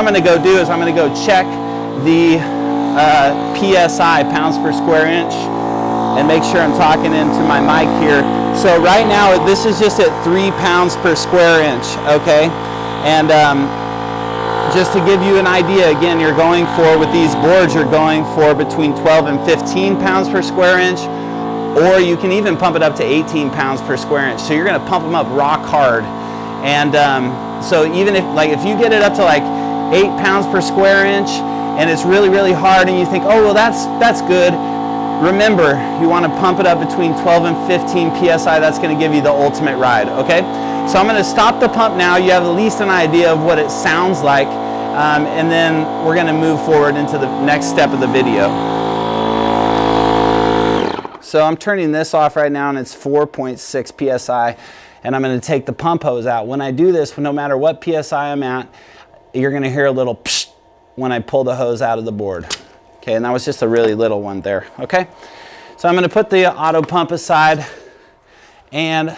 I'm going to go do is I'm going to go check the PSI, pounds per square inch, and make sure I'm talking into my mic here. So right now this is just at 3 pounds per square inch, okay? And just to give you an idea, again, you're going for, with these boards, you're going for between 12 and 15 pounds per square inch, or you can even pump it up to 18 pounds per square inch. So you're going to pump them up rock hard. And so even if you get it up to like 8 pounds per square inch and it's really, really hard and you think, oh, well, that's good. Remember, you want to pump it up between 12 and 15 PSI. That's going to give you the ultimate ride, okay? So I'm going to stop the pump now. You have at least an idea of what it sounds like, and then we're going to move forward into the next step of the video. So I'm turning this off right now, and it's 4.6 PSI, and I'm going to take the pump hose out. When I do this, no matter what PSI I'm at, you're going to hear a little psh when I pull the hose out of the board. Okay, and that was just a really little one there, okay? So I'm going to put the auto pump aside and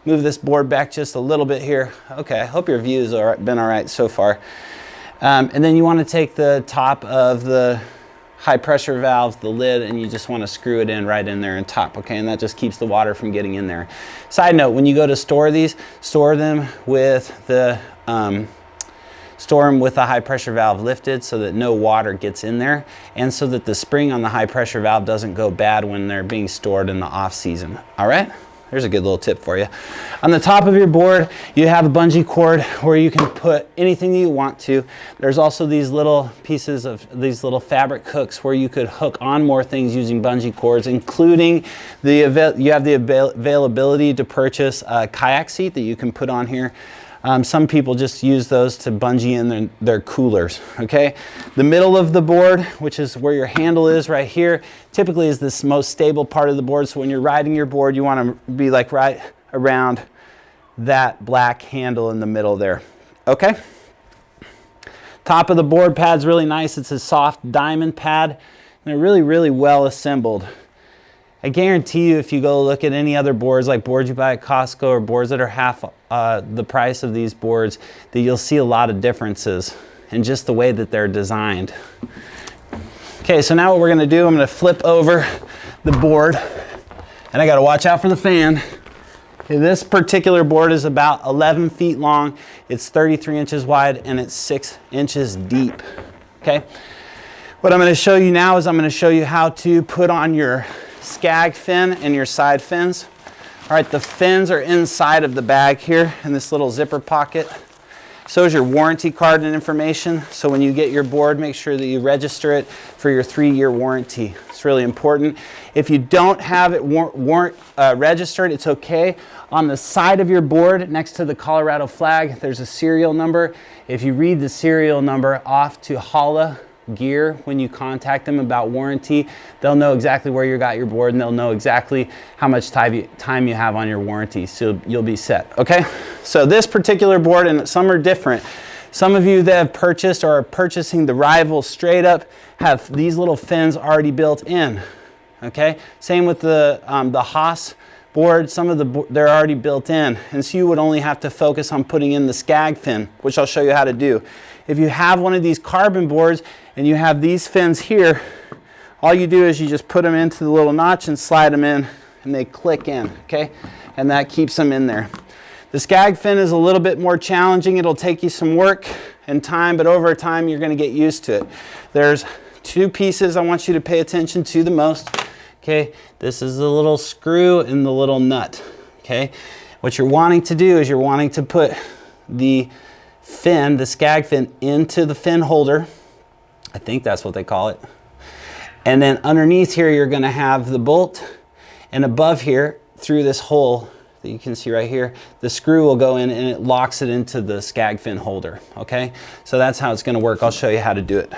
move this board back just a little bit here. Okay, I hope your view's been all right so far. And then you want to take the top of the high pressure valve, the lid, and you just want to screw it in right in there on top, okay? And that just keeps the water from getting in there. Side note, when you go to store these, store them with the high pressure valve lifted so that no water gets in there, and so that the spring on the high pressure valve doesn't go bad when they're being stored in the off season. All right? There's a good little tip for you. On the top of your board, you have a bungee cord where you can put anything that you want to. There's also these little pieces of these little fabric hooks where you could hook on more things using bungee cords, including you have the availability to purchase a kayak seat that you can put on here. Some people just use those to bungee in their coolers, okay? The middle of the board, which is where your handle is right here, typically is this most stable part of the board. So when you're riding your board, you want to be like right around that black handle in the middle there, okay? Top of the board pad's really nice. It's a soft diamond pad, and they're really, really well assembled. I guarantee you, if you go look at any other boards, like boards you buy at Costco or boards that are half the price of these boards, that you'll see a lot of differences in just the way that they're designed. Okay, so now what we're gonna do, I'm gonna flip over the board, and I gotta watch out for the fan. Okay, this particular board is about 11 feet long, it's 33 inches wide, and it's 6 inches deep, okay? What I'm gonna show you now is I'm gonna show you how to put on your skag fin and your side fins. All right, the fins are inside of the bag here in this little zipper pocket. So is your warranty card and information. So when you get your board, make sure that you register it for your 3-year warranty. It's really important. If you don't have it registered, it's okay. On the side of your board, next to the Colorado flag, there's a serial number. If you read the serial number off to Holla Gear when you contact them about warranty, they'll know exactly where you got your board, and they'll know exactly how much time you have on your warranty, so you'll be set, okay? So this particular board, and some are different. Some of you that have purchased or are purchasing the Rival straight up have these little fins already built in, okay? Same with the Haas board, they're already built in, and so you would only have to focus on putting in the skag fin, which I'll show you how to do. If you have one of these carbon boards and you have these fins here, all you do is you just put them into the little notch and slide them in, and they click in, okay? And that keeps them in there. The skag fin is a little bit more challenging. It'll take you some work and time, but over time you're going to get used to it. There's 2 pieces I want you to pay attention to the most, okay? This is the little screw and the little nut, okay? What you're wanting to do is you're wanting to put the fin, the skag fin, into the fin holder. I think that's what they call it. And then underneath here, you're gonna have the bolt, and above here, through this hole that you can see right here, the screw will go in and it locks it into the skag fin holder, okay? So that's how it's gonna work. I'll show you how to do it.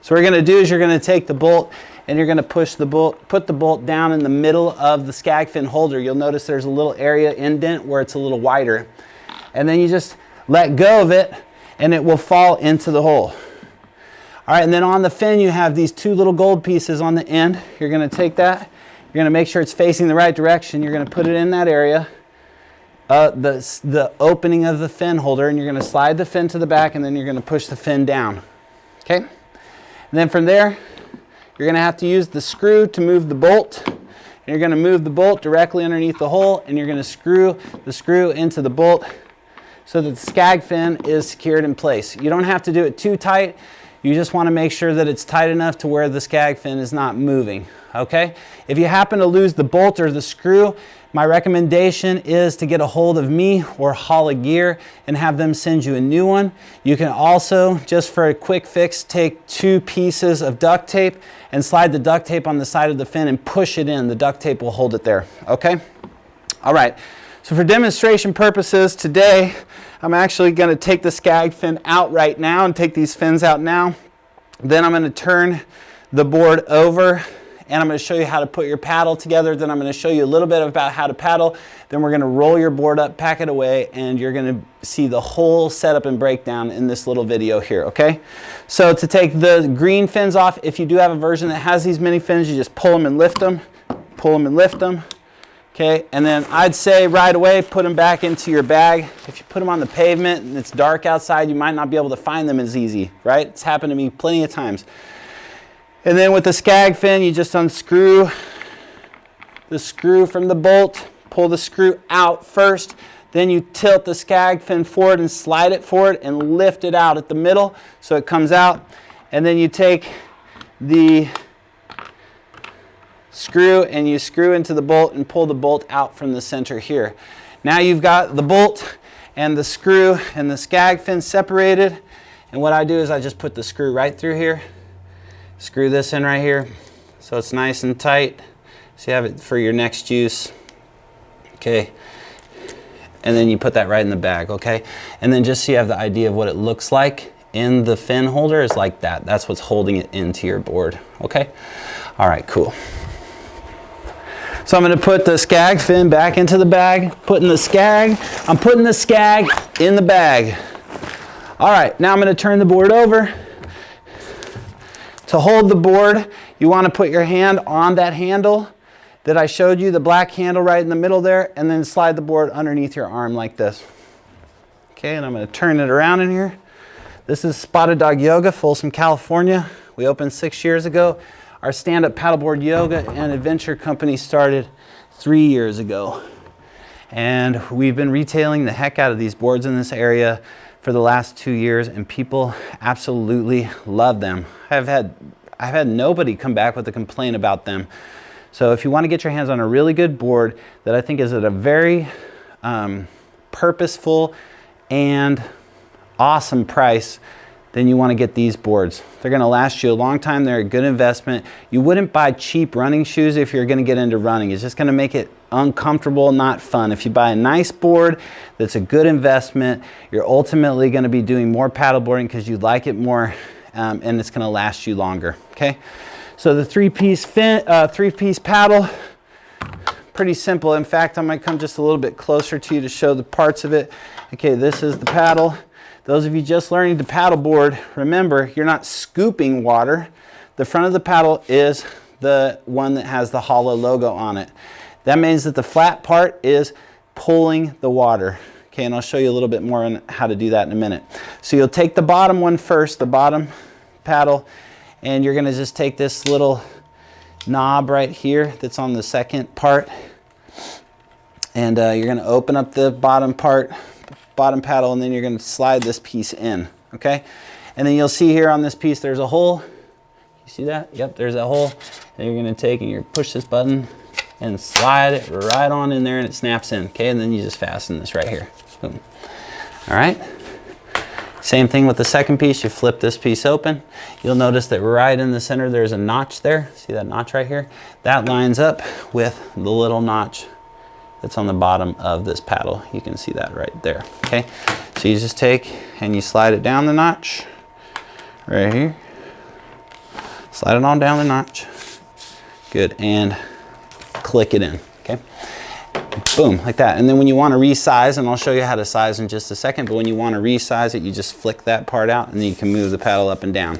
So what you're gonna do is you're gonna take the bolt and you're gonna push the bolt, put the bolt down in the middle of the skag fin holder. You'll notice there's a little area indent where it's a little wider. And then you just let go of it and it will fall into the hole. All right, and then on the fin you have these 2 little gold pieces on the end. You're gonna take that, you're gonna make sure it's facing the right direction. You're gonna put it in that area the opening of the fin holder, and you're going to slide the fin to the back, and then you're going to push the fin down. Okay? And then from there, you're going to have to use the screw to move the bolt. And you're going to move the bolt directly underneath the hole, and you're going to screw the screw into the bolt so that the skag fin is secured in place. You don't have to do it too tight. You just want to make sure that it's tight enough to where the skag fin is not moving. Okay? If you happen to lose the bolt or the screw, my recommendation is to get a hold of me or Holla Gear and have them send you a new one. You can also, just for a quick fix, take 2 pieces of duct tape and slide the duct tape on the side of the fin and push it in. The duct tape will hold it there. Okay? All right. So for demonstration purposes today, I'm actually going to take the skag fin out right now and take these fins out now. Then I'm going to turn the board over, and I'm going to show you how to put your paddle together. Then I'm going to show you a little bit about how to paddle. Then we're going to roll your board up, pack it away, and you're going to see the whole setup and breakdown in this little video here, okay? So to take the green fins off, if you do have a version that has these mini fins, you just pull them and lift them, pull them and lift them. Okay, and then I'd say right away, put them back into your bag. If you put them on the pavement and it's dark outside, you might not be able to find them as easy, right? It's happened to me plenty of times. And then with the skag fin, you just unscrew the screw from the bolt, pull the screw out first, then you tilt the skag fin forward and slide it forward and lift it out at the middle so it comes out. And then you take the screw and you screw into the bolt and pull the bolt out from the center here. Now you've got the bolt and the screw and the skag fin separated, and what I do is I just put the screw right through here, screw this in right here so it's nice and tight so you have it for your next use. Okay, and then you put that right in the bag. Okay, and then just so you have the idea of what it looks like in the fin holder is like that. That's what's holding it into your board. Okay, all right, cool. So I'm going to put the skag fin back into the bag, I'm putting the skag in the bag. All right, now I'm going to turn the board over. To hold the board, you want to put your hand on that handle that I showed you, the black handle right in the middle there, and then slide the board underneath your arm like this. Okay, and I'm going to turn it around in here. This is Spotted Dog Yoga, Folsom, California. We opened 6 years ago. Our stand-up paddleboard yoga and adventure company started 3 years ago. And we've been retailing the heck out of these boards in this area for the last 2 years, and people absolutely love them. I've had nobody come back with a complaint about them. So if you want to get your hands on a really good board that I think is at a very purposeful and awesome price, then you want to get these boards. They're going to last you a long time. They're a good investment. You wouldn't buy cheap running shoes if you're going to get into running. It's just going to make it uncomfortable, not fun. If you buy a nice board that's a good investment, you're ultimately going to be doing more paddleboarding because you like it more, and it's going to last you longer. Okay, so the three-piece paddle, pretty simple. In fact, I might come just a little bit closer to you to show the parts of it. Okay, this is the paddle. Those of you just learning to paddleboard, remember, you're not scooping water. The front of the paddle is the one that has the Holla logo on it. That means that the flat part is pulling the water. Okay, and I'll show you a little bit more on how to do that in a minute. So you'll take the bottom one first, the bottom paddle, and you're gonna just take this little knob right here that's on the second part, and you're gonna open up the bottom part, bottom paddle, and then you're going to slide this piece in. Okay, and then you'll see here on this piece there's a hole. You see that? Yep, there's a hole. And you're going to take and you push this button and slide it right on in there, and it snaps in. Okay, and then you just fasten this right here. Boom. All right, same thing with the second piece. You flip this piece open. You'll notice that right in the center there's a notch there. See that notch right here? That lines up with the little notch that's on the bottom of this paddle. You can see that right there. Okay, so you just take and you slide it down the notch right here. Slide it on down the notch. Good, and click it in. Okay, boom, like that. And then when you want to resize, and I'll show you how to size in just a second, but when you want to resize it, you just flick that part out, and then you can move the paddle up and down.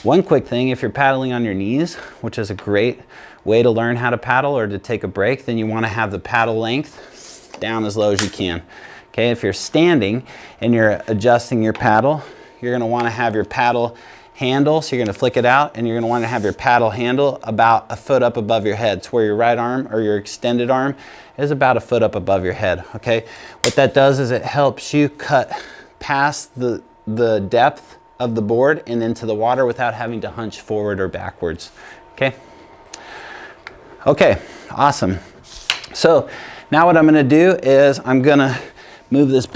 One quick thing, if you're paddling on your knees, which is a great way to learn how to paddle or to take a break, then you want to have the paddle length down as low as you can. Okay, if you're standing and you're adjusting your paddle, you're gonna wanna have your paddle handle, so you're gonna flick it out, and you're gonna wanna have your paddle handle about a foot up above your head. It's where your right arm or your extended arm is about a foot up above your head, okay? What that does is it helps you cut past the depth of the board and into the water without having to hunch forward or backwards, okay? Okay, awesome. So now what I'm gonna do is I'm gonna move this